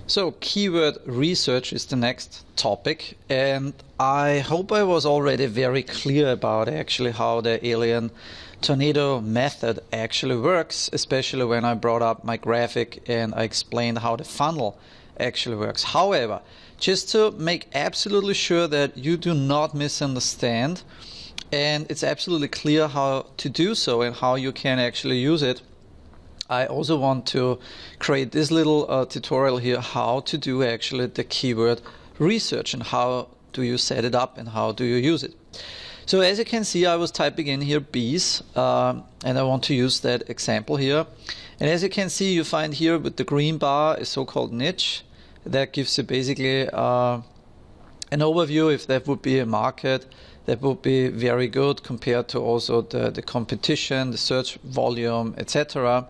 So keyword research is the next topic, and I hope I was already very clear about actually how the Alien Tornado method actually works, especially when I brought up my graphic and I explained how the funnel actually works. However, just to make absolutely sure that you do not misunderstand and it's absolutely clear how to do so and how you can actually use it, I also want to create this little tutorial here how to do actually the keyword research and how do you set it up and how do you use it. So as you can see, I was typing in here bees and I want to use that example here. And as you can see, you find here with the green bar a so-called niche that gives you basically an overview if that would be a market that would be very good compared to also the competition, the search volume, etc.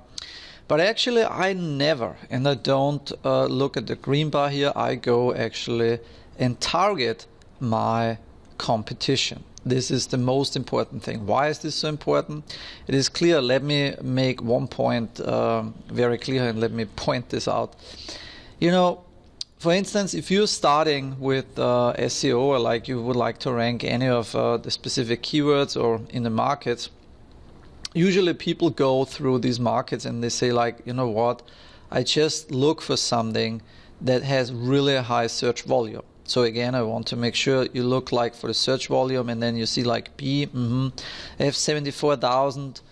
But actually I never, and I don't look at the green bar here, I go actually and target my competition. This is the most important thing. Why is this so important? It is clear. Let me make one point very clear and let me point this out. You know, for instance, if you're starting with SEO or like you would like to rank any of the specific keywords or in the markets, usually people go through these markets and they say like, you know what, I just look for something that has really a high search volume. So again, I want to make sure you look like for the search volume and then you see like B, I have 74,000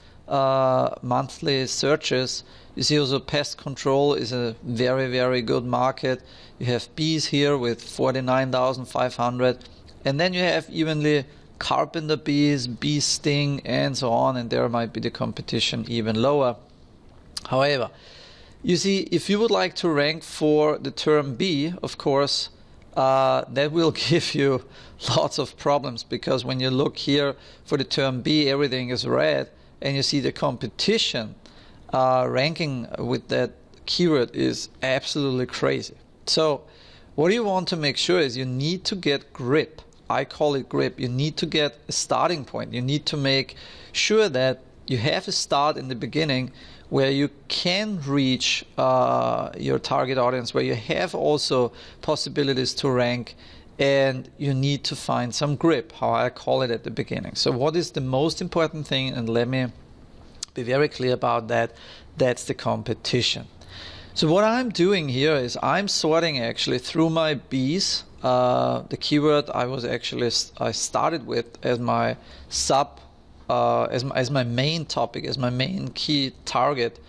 monthly searches. You see also pest control is a very, very good market. You have bees here with 49,500 and then you have evenly carpenter bees, bee sting, and so on, and there might be the competition even lower. However, you see, if you would like to rank for the term bee, of course, that will give you lots of problems, because when you look here for the term bee, everything is red, and you see the competition ranking with that keyword is absolutely crazy. So what you want to make sure is you need to get grip. I call it grip. You need to get a starting point. You need to make sure that you have a start in the beginning where you can reach your target audience, where you have also possibilities to rank, and you need to find some grip, how I call it at the beginning. So what is the most important thing, and let me be very clear about that, that's the competition. So what I'm doing here is I'm sorting actually through my bees. The keyword I started with as my as my main topic, as my main key target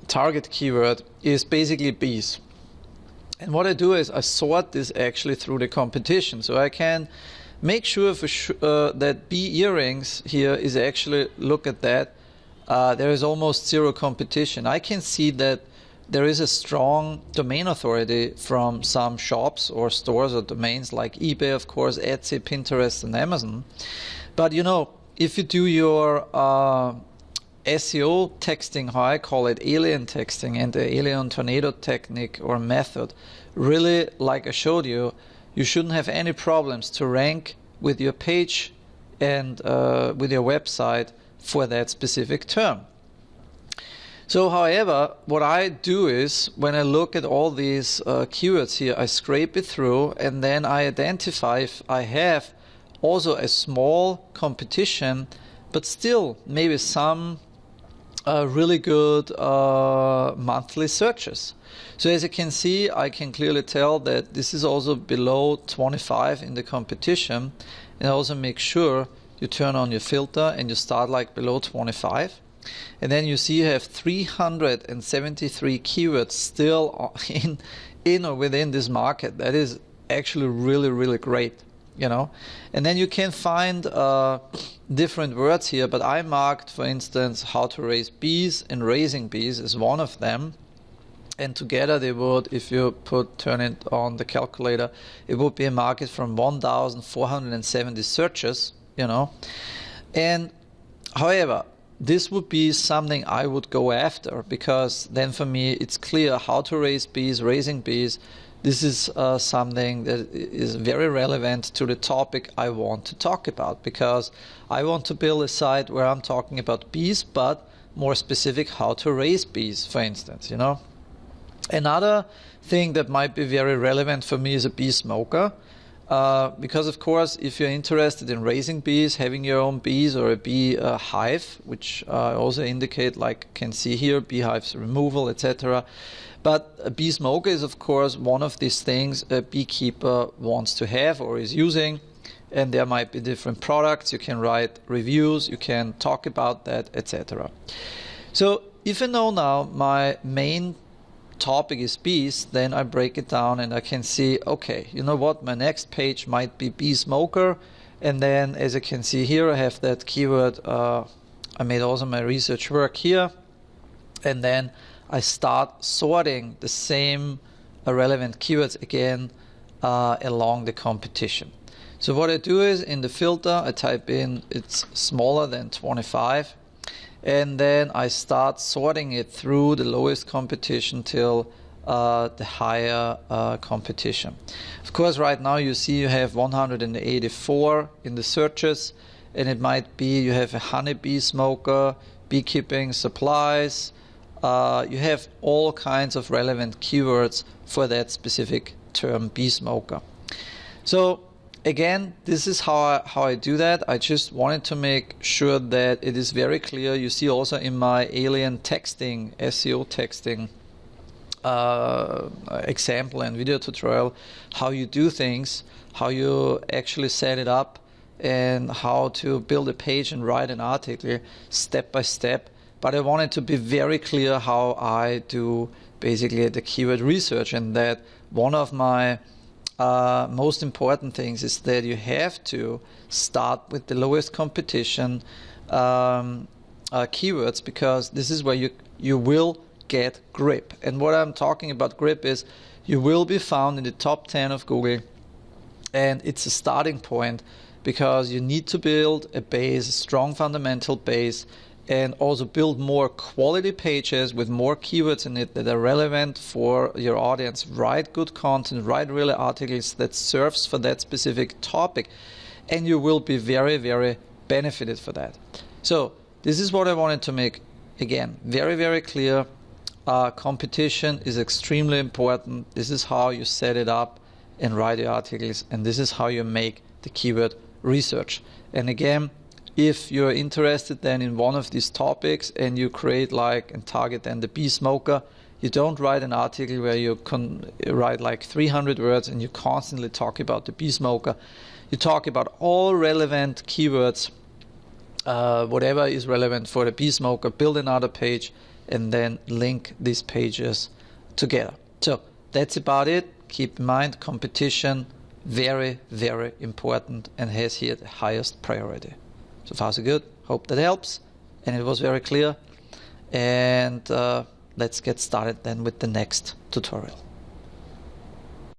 target keyword is basically bees. And what I do is I sort this actually through the competition, so I can make sure for sure that bee earrings here is actually, look at that, there is almost zero competition. I can see that there is a strong domain authority from some shops or stores or domains like eBay, of course, Etsy, Pinterest, and Amazon. But you know, if you do your SEO texting, how I call it, alien texting, and the Alien Tornado technique or method, really, like I showed you, you shouldn't have any problems to rank with your page and with your website for that specific term. So however, what I do is when I look at all these keywords here, I scrape it through and then I identify if I have also a small competition, but still maybe some really good monthly searches. So as you can see, I can clearly tell that this is also below 25 in the competition, and also make sure you turn on your filter and you start like below 25. And then you see you have 373 keywords still in or within this market. That is actually really, really great, you know. And then you can find different words here, but I marked, for instance, how to raise bees and raising bees is one of them. And together they would, if you turn it on the calculator, it would be a market from 1,470 searches, you know. And however, this would be something I would go after, because then for me it's clear how to raise bees, raising bees. This is something that is very relevant to the topic I want to talk about, because I want to build a site where I'm talking about bees, but more specific how to raise bees, for instance, you know. Another thing that might be very relevant for me is a bee smoker. Because of course, if you're interested in raising bees, having your own bees or a bee hive, which I also indicate, like you can see here, beehives removal, etc. But a bee smoker is of course one of these things a beekeeper wants to have or is using, and there might be different products. You can write reviews, you can talk about that, etc. So if I know now my main topic is bees, then I break it down and I can see, okay, you know what, my next page might be bee smoker, and then as you can see here, I have that keyword. I made also my research work here, and then I start sorting the same relevant keywords again along the competition. So what I do is in the filter I type in it's smaller than 25, and then I start sorting it through the lowest competition till the higher competition. Of course, right now you see you have 184 in the searches, and it might be you have a honeybee smoker, beekeeping supplies, you have all kinds of relevant keywords for that specific term, bee smoker. So again, this is how I do that. I just wanted to make sure that it is very clear. You see also in my Alien texting, SEO texting example and video tutorial, how you do things, how you actually set it up, and how to build a page and write an article step by step. But I wanted to be very clear how I do basically the keyword research, and that one of my most important things is that you have to start with the lowest competition keywords, because this is where you will get grip. And what I'm talking about grip is you will be found in the top 10 of Google, and it's a starting point because you need to build a base, a strong fundamental base, and also build more quality pages with more keywords in it that are relevant for your audience. Write good content, write really articles that serves for that specific topic, and you will be very, very benefited for that. So this is what I wanted to make, again, very, very clear. Competition is extremely important. This is how you set it up and write your articles, and this is how you make the keyword research. And again, if you're interested then in one of these topics and you create and target then the bee smoker, you don't write an article where you can write like 300 words and you constantly talk about the bee smoker. You talk about all relevant keywords, whatever is relevant for the bee smoker, build another page, and then link these pages together. So that's about it. Keep in mind, competition, very, very important, and has here the highest priority. So far so good. Hope that helps, and it was very clear. And let's get started then with the next tutorial.